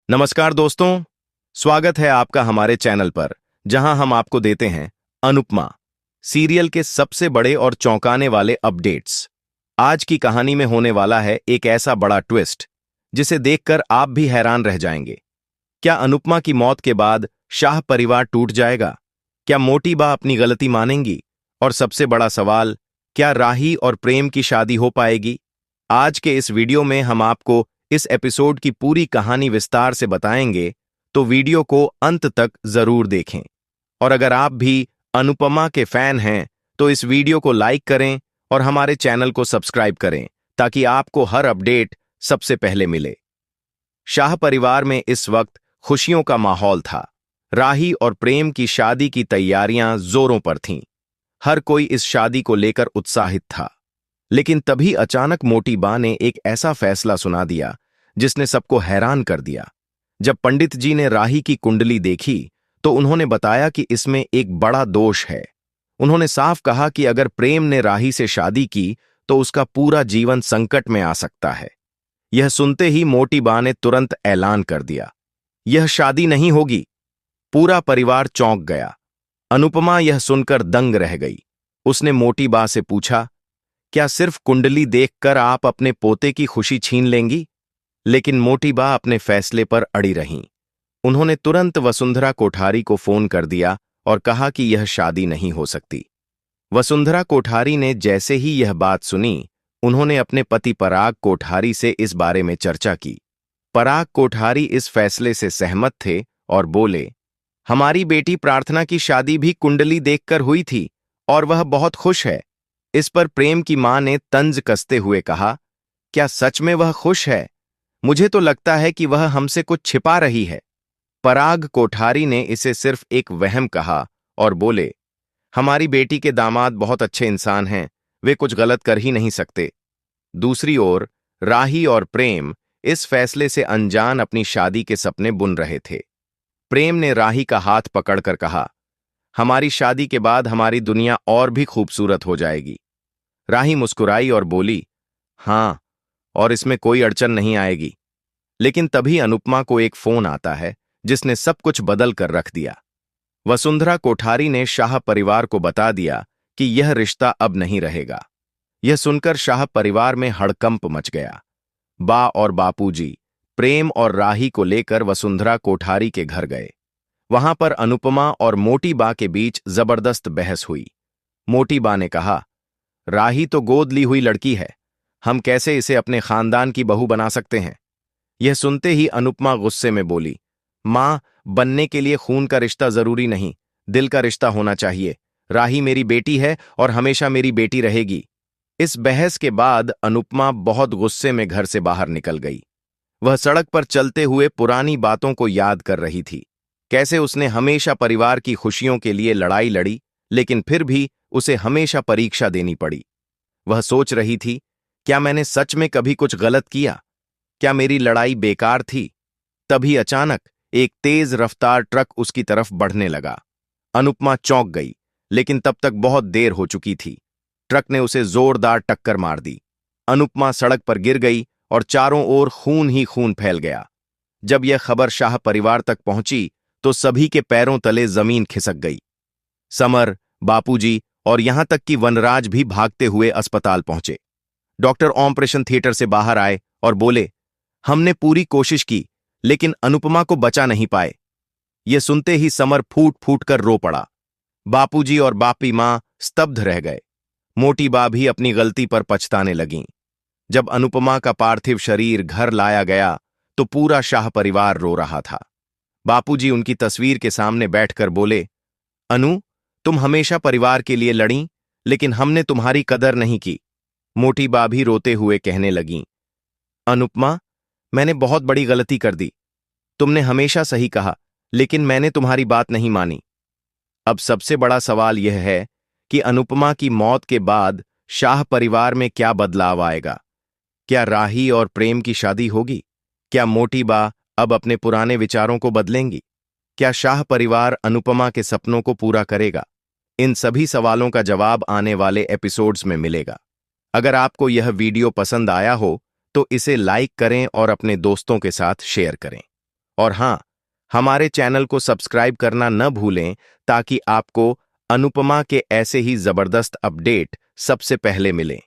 नमस्कार दोस्तों, स्वागत है आपका हमारे चैनल पर जहां हम आपको देते हैं अनुपमा सीरियल के सबसे बड़े और चौंकाने वाले अपडेट्स। आज की कहानी में होने वाला है एक ऐसा बड़ा ट्विस्ट जिसे देखकर आप भी हैरान रह जाएंगे। क्या अनुपमा की मौत के बाद शाह परिवार टूट जाएगा? क्या मोटी बा अपनी गलती मानेंगी? और सबसे बड़ा सवाल, क्या राही और प्रेम की शादी हो पाएगी? आज के इस वीडियो में हम आपको इस एपिसोड की पूरी कहानी विस्तार से बताएंगे, तो वीडियो को अंत तक जरूर देखें। और अगर आप भी अनुपमा के फैन हैं तो इस वीडियो को लाइक करें और हमारे चैनल को सब्सक्राइब करें ताकि आपको हर अपडेट सबसे पहले मिले। शाह परिवार में इस वक्त खुशियों का माहौल था। राही और प्रेम की शादी की तैयारियां जोरों पर थीं। हर कोई इस शादी को लेकर उत्साहित था। लेकिन तभी अचानक मोटी बा ने एक ऐसा फैसला सुना दिया जिसने सबको हैरान कर दिया। जब पंडित जी ने राही की कुंडली देखी तो उन्होंने बताया कि इसमें एक बड़ा दोष है। उन्होंने साफ कहा कि अगर प्रेम ने राही से शादी की तो उसका पूरा जीवन संकट में आ सकता है। यह सुनते ही मोटी बा ने तुरंत ऐलान कर दिया, यह शादी नहीं होगी। पूरा परिवार चौंक गया। अनुपमा यह सुनकर दंग रह गई। उसने मोटी बा से पूछा, क्या सिर्फ कुंडली देखकर आप अपने पोते की खुशी छीन लेंगी? लेकिन मोटी बा अपने फैसले पर अड़ी रहीं। उन्होंने तुरंत वसुंधरा कोठारी को फोन कर दिया और कहा कि यह शादी नहीं हो सकती। वसुंधरा कोठारी ने जैसे ही यह बात सुनी, उन्होंने अपने पति पराग कोठारी से इस बारे में चर्चा की। पराग कोठारी इस फैसले से सहमत थे और बोले, हमारी बेटी प्रार्थना की शादी भी कुंडली देखकर हुई थी और वह बहुत खुश है। इस पर प्रेम की मां ने तंज कसते हुए कहा, क्या सच में वह खुश है? मुझे तो लगता है कि वह हमसे कुछ छिपा रही है। पराग कोठारी ने इसे सिर्फ एक वहम कहा और बोले, हमारी बेटी के दामाद बहुत अच्छे इंसान हैं, वे कुछ गलत कर ही नहीं सकते। दूसरी ओर राही और प्रेम इस फैसले से अनजान अपनी शादी के सपने बुन रहे थे। प्रेम ने राही का हाथ पकड़कर कहा, हमारी शादी के बाद हमारी दुनिया और भी खूबसूरत हो जाएगी। राही मुस्कुराई और बोली, हाँ, और इसमें कोई अड़चन नहीं आएगी। लेकिन तभी अनुपमा को एक फोन आता है जिसने सब कुछ बदल कर रख दिया। वसुंधरा कोठारी ने शाह परिवार को बता दिया कि यह रिश्ता अब नहीं रहेगा। यह सुनकर शाह परिवार में हड़कंप मच गया। बा और बापूजी प्रेम और राही को लेकर वसुंधरा कोठारी के घर गए। वहां पर अनुपमा और मोटी बा के बीच जबरदस्त बहस हुई। मोटी बा ने कहा, राही तो गोद ली हुई लड़की है, हम कैसे इसे अपने खानदान की बहू बना सकते हैं? यह सुनते ही अनुपमा गुस्से में बोली, मां, बनने के लिए खून का रिश्ता जरूरी नहीं, दिल का रिश्ता होना चाहिए। राही मेरी बेटी है और हमेशा मेरी बेटी रहेगी। इस बहस के बाद अनुपमा बहुत गुस्से में घर से बाहर निकल गई। वह सड़क पर चलते हुए पुरानी बातों को याद कर रही थी। कैसे उसने हमेशा परिवार की खुशियों के लिए लड़ाई लड़ी, लेकिन फिर भी उसे हमेशा परीक्षा देनी पड़ी। वह सोच रही थी, क्या मैंने सच में कभी कुछ गलत किया? क्या मेरी लड़ाई बेकार थी? तभी अचानक एक तेज रफ्तार ट्रक उसकी तरफ बढ़ने लगा। अनुपमा चौंक गई, लेकिन तब तक बहुत देर हो चुकी थी। ट्रक ने उसे जोरदार टक्कर मार दी। अनुपमा सड़क पर गिर गई और चारों ओर खून ही खून फैल गया। जब यह खबर शाह परिवार तक पहुंची तो सभी के पैरों तले जमीन खिसक गई। समर, बापूजी और यहां तक कि वनराज भी भागते हुए अस्पताल पहुंचे। डॉक्टर ऑपरेशन थिएटर से बाहर आए और बोले, हमने पूरी कोशिश की लेकिन अनुपमा को बचा नहीं पाए। यह सुनते ही समर फूट फूट कर रो पड़ा। बापूजी और बापी मां स्तब्ध रह गए। मोटी बा भी अपनी गलती पर पछताने लगीं। जब अनुपमा का पार्थिव शरीर घर लाया गया तो पूरा शाह परिवार रो रहा था। बापूजी उनकी तस्वीर के सामने बैठकर बोले, अनु, तुम हमेशा परिवार के लिए लड़ीं, लेकिन हमने तुम्हारी कदर नहीं की। मोटी बा भी रोते हुए कहने लगीं, अनुपमा, मैंने बहुत बड़ी गलती कर दी। तुमने हमेशा सही कहा, लेकिन मैंने तुम्हारी बात नहीं मानी। अब सबसे बड़ा सवाल यह है कि अनुपमा की मौत के बाद शाह परिवार में क्या बदलाव आएगा? क्या राही और प्रेम की शादी होगी? क्या मोटी बा अब अपने पुराने विचारों को बदलेंगी? क्या शाह परिवार अनुपमा के सपनों को पूरा करेगा? इन सभी सवालों का जवाब आने वाले एपिसोड्स में मिलेगा। अगर आपको यह वीडियो पसंद आया हो तो इसे लाइक करें और अपने दोस्तों के साथ शेयर करें। और हाँ, हमारे चैनल को सब्सक्राइब करना न भूलें ताकि आपको अनुपमा के ऐसे ही जबरदस्त अपडेट सबसे पहले मिलें।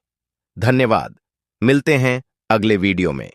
धन्यवाद। मिलते हैं अगले वीडियो में।